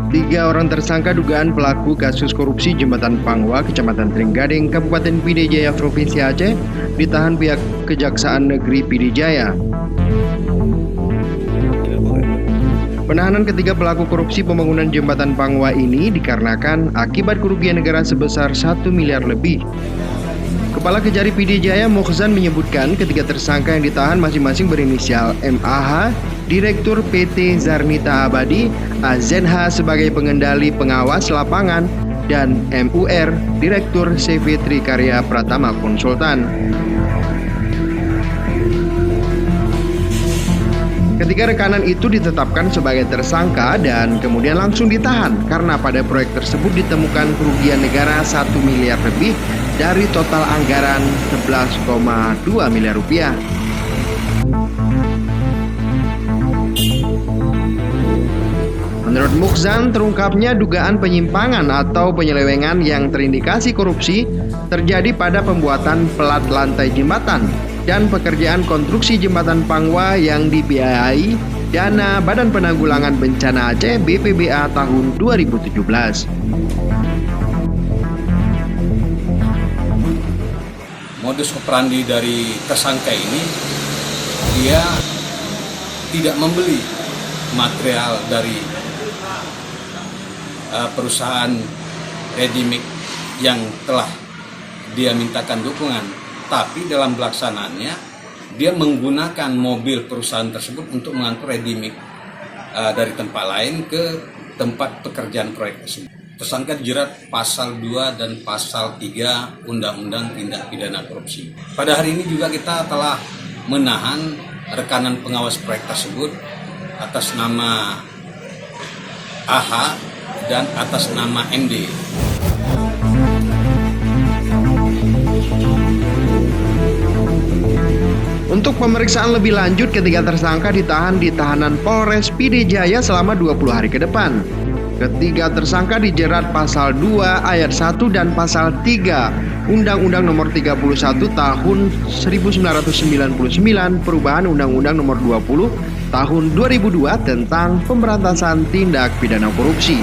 Tiga orang tersangka dugaan pelaku kasus korupsi Jembatan Pangwa, Kecamatan Trenggading, Kabupaten PD Jaya, Provinsi Aceh, ditahan pihak Kejaksaan Negeri PD Jaya. Penahanan ketiga pelaku korupsi pembangunan Jembatan Pangwa ini dikarenakan akibat kerugian negara sebesar 1 miliar lebih. Kepala Kejari PD Jaya Mokhzan menyebutkan ketiga tersangka yang ditahan masing-masing berinisial MAH, Direktur PT Zarnita Abadi, AZH sebagai pengendali pengawas lapangan, dan MUR, Direktur CV Trikarya Pratama Konsultan. Ketiga rekanan itu ditetapkan sebagai tersangka dan kemudian langsung ditahan karena pada proyek tersebut ditemukan kerugian negara 1 miliar lebih dari total anggaran 11,2 miliar rupiah. Menurut Mokhzan, terungkapnya dugaan penyimpangan atau penyelewengan yang terindikasi korupsi terjadi pada pembuatan pelat lantai jembatan dan pekerjaan konstruksi Jembatan Pangwa yang dibiayai dana Badan Penanggulangan Bencana Aceh BPBA tahun 2017. Modus operandi dari tersangka ini, dia tidak membeli material dari perusahaan ready-mix yang telah dia mintakan dukungan, tapi dalam pelaksanaannya dia menggunakan mobil perusahaan tersebut untuk mengangkut ready-mix dari tempat lain ke tempat pekerjaan proyek tersebut. Tersangka dijerat pasal 2 dan pasal 3 Undang-Undang Tindak Pidana Korupsi. Pada hari ini juga kita telah menahan rekanan pengawas proyek tersebut atas nama AH dan atas nama MD. Untuk pemeriksaan lebih lanjut, ketiga tersangka ditahan di tahanan Polres PD Jaya selama 20 hari ke depan. Ketiga tersangka dijerat pasal 2 ayat 1 dan pasal 3 Undang-Undang Nomor 31 Tahun 1999 Perubahan Undang-Undang Nomor 20 Tahun 2002 tentang Pemberantasan Tindak Pidana Korupsi.